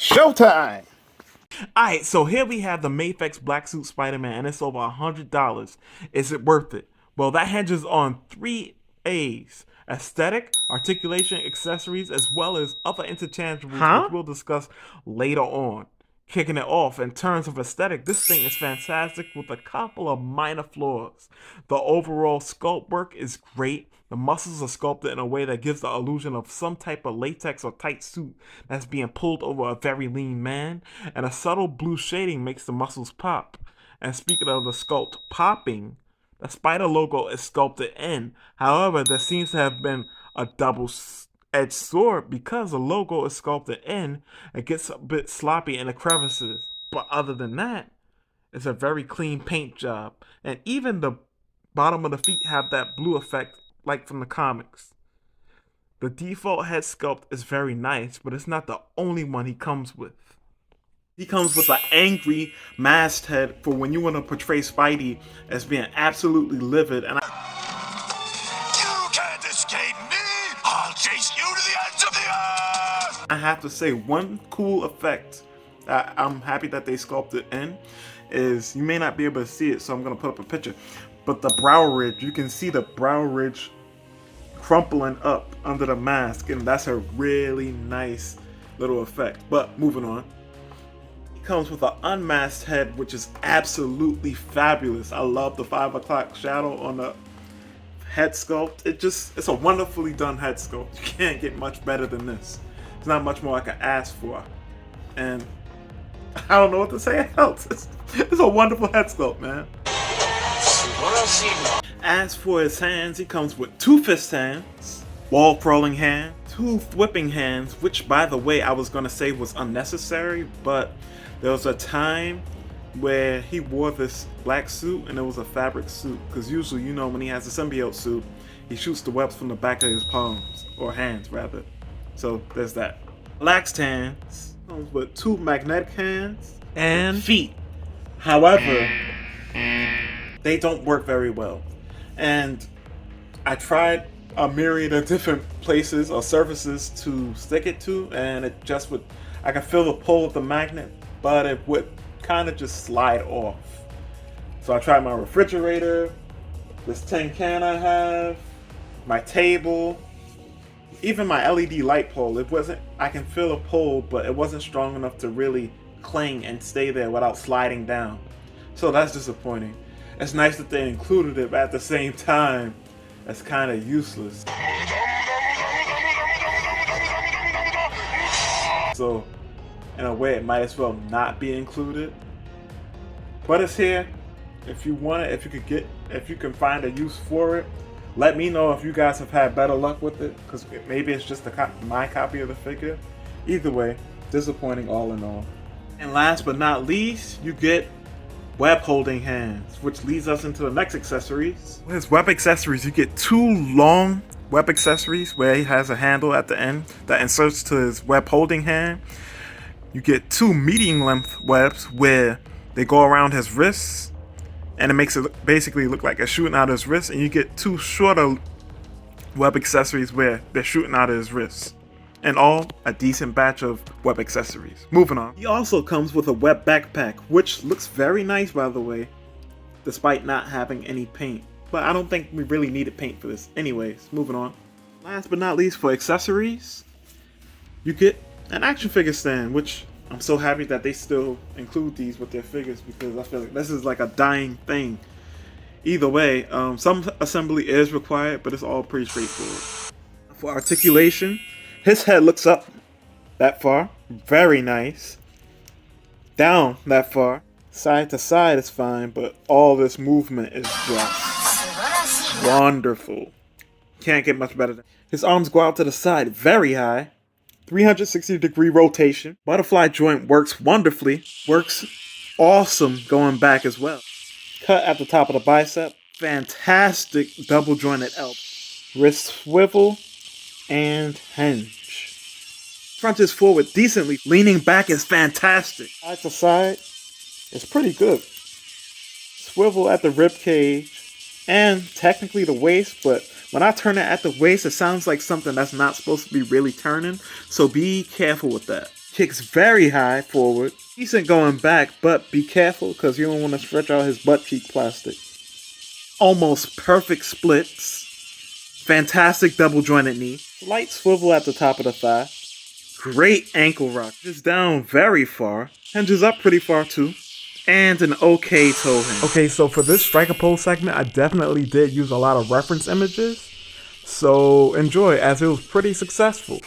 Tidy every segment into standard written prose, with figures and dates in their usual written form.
Showtime! Alright, so here we have the Mafex Black Suit Spider-Man, and it's over $100. Is it worth it? Well, that hinges on three A's: aesthetic, articulation, accessories, as well as other interchangeables, which Huh? we'll discuss later on. Kicking it off, in terms of aesthetic, this thing is fantastic with a couple of minor flaws. The overall sculpt work is great. The muscles are sculpted in a way that gives the illusion of some type of latex or tight suit that's being pulled over a very lean man, and a subtle blue shading makes the muscles pop. And speaking of the sculpt popping, the spider logo is sculpted in. However, there seems to have been a double-edged sword because the logo is sculpted in. It gets a bit sloppy in the crevices. But other than that, it's a very clean paint job. And even the bottom of the feet have that blue effect like from the comics. The default head sculpt is very nice, but it's not the only one he comes with. He comes with an angry masked head for when you want to portray Spidey as being absolutely livid. And You can't escape me! I'll chase you to the ends of the earth! I have to say, one cool effect that I'm happy that they sculpted in is, you may not be able to see it, so I'm going to put up a picture, but the brow ridge, you can see the brow ridge crumpling up under the mask, and that's a really nice little effect. But moving on. Comes with an unmasked head, which is absolutely fabulous. I love the 5 o'clock shadow on the head sculpt. It's a wonderfully done head sculpt. You can't get much better than this. There's not much more I can ask for. And I don't know what to say else. It's a wonderful head sculpt, man. As for his hands, he comes with 2 fist hands, wall crawling hand, 2 whipping hands, which by the way I was gonna say was unnecessary, but there was a time where he wore this black suit and it was a fabric suit, because usually, you know, when he has a symbiote suit, he shoots the webs from the back of his palms, or hands rather. So there's that. Relaxed hands comes with 2 magnetic hands and feet. However, they don't work very well. And I tried a myriad of different places or surfaces to stick it to, and it just would, I could feel the pull of the magnet, but it would kind of just slide off. So I tried my refrigerator, this tin can I have, my table, even my LED light pole. It wasn't, I can feel a pull, but it wasn't strong enough to really cling and stay there without sliding down. So that's disappointing. It's nice that they included it, but at the same time, that's kind of useless. So, in a way, it might as well not be included. But it's here. If you want it, if you can find a use for it, let me know if you guys have had better luck with it, because maybe it's just my copy of the figure. Either way, disappointing all in all. And last but not least, you get web holding hands, which leads us into the next accessories. With his web accessories, you get 2 long web accessories where he has a handle at the end that inserts to his web holding hand. You get 2 medium length webs where they go around his wrists, and it makes it basically look like it's shooting out of his wrist. And you get 2 shorter web accessories where they're shooting out of his wrists. In all, a decent batch of web accessories. Moving on. He also comes with a web backpack, which looks very nice, by the way, despite not having any paint. But I don't think we really needed paint for this. Anyways, moving on. Last but not least, for accessories, you get an action figure stand, which I'm so happy that they still include these with their figures, because I feel like this is like a dying thing. Either way, some assembly is required, but it's all pretty straightforward. For articulation, his head looks up that far, very nice. Down that far, side to side is fine, but all this movement is just wonderful. Can't get much better than. His arms go out to the side very high. 360-degree rotation. Butterfly joint works wonderfully. Works awesome going back as well. Cut at the top of the bicep. Fantastic double jointed elbow. Wrist swivel and hinge. Crunches forward decently. Leaning back is fantastic. Side to side is pretty good. Swivel at the rib cage and technically the waist, but when I turn it at the waist, it sounds like something that's not supposed to be really turning, so be careful with that. Kicks very high forward. Decent going back, but be careful because you don't want to stretch out his butt cheek plastic. Almost perfect splits. Fantastic double jointed knee. Light swivel at the top of the thigh. Great ankle rock. Just down very far. Hinges up pretty far too. And an okay toe hinge. Okay, so for this striker pose segment, I definitely did use a lot of reference images. So enjoy, as it was pretty successful.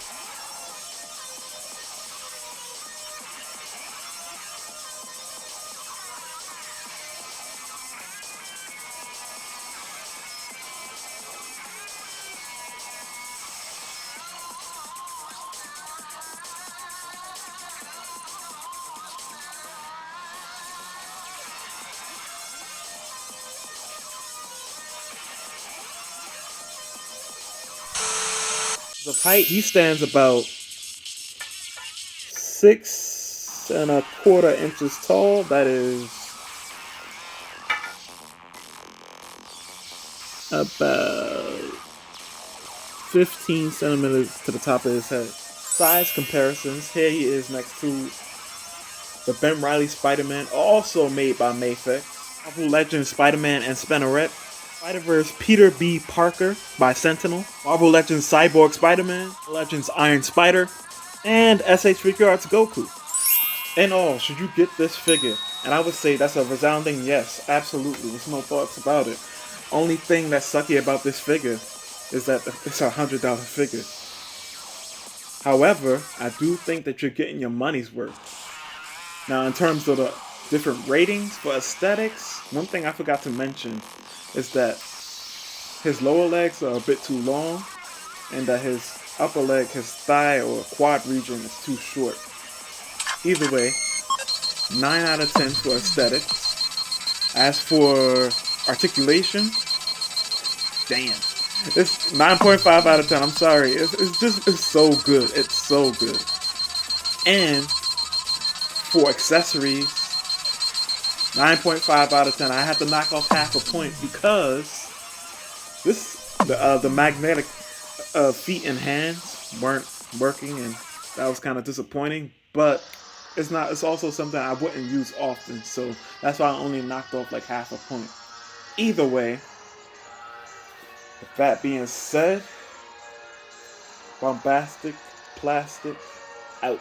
Of height, he stands about 6¼ inches tall. That is about 15 centimeters to the top of his head. Size comparisons. Here he is next to the Ben Reilly Spiderman, also made by Mafex. Marvel Legends Spiderman and Spinneret. Spider-Verse Peter B. Parker by Sentinel. Marvel Legends Cyborg Spider-Man. Legends Iron Spider. And SH Figure Arts Goku. In all, should you get this figure? And I would say that's a resounding yes. Absolutely. There's no thoughts about it. Only thing that's sucky about this figure is that it's a $100 figure. However, I do think that you're getting your money's worth. Now, in terms of the different ratings for aesthetics, one thing I forgot to mention is that his lower legs are a bit too long and that his upper leg, his thigh or quad region is too short. Either way, 9 out of 10 for aesthetics. As for articulation, damn. It's 9.5 out of 10. I'm sorry. It's so good. It's so good. And for accessories, 9.5 out of 10. I had to knock off half a point because the magnetic feet and hands weren't working, and that was kind of disappointing. But it's also something I wouldn't use often, so that's why I only knocked off like half a point. Either way, with that being said, Bombastic Plastic out.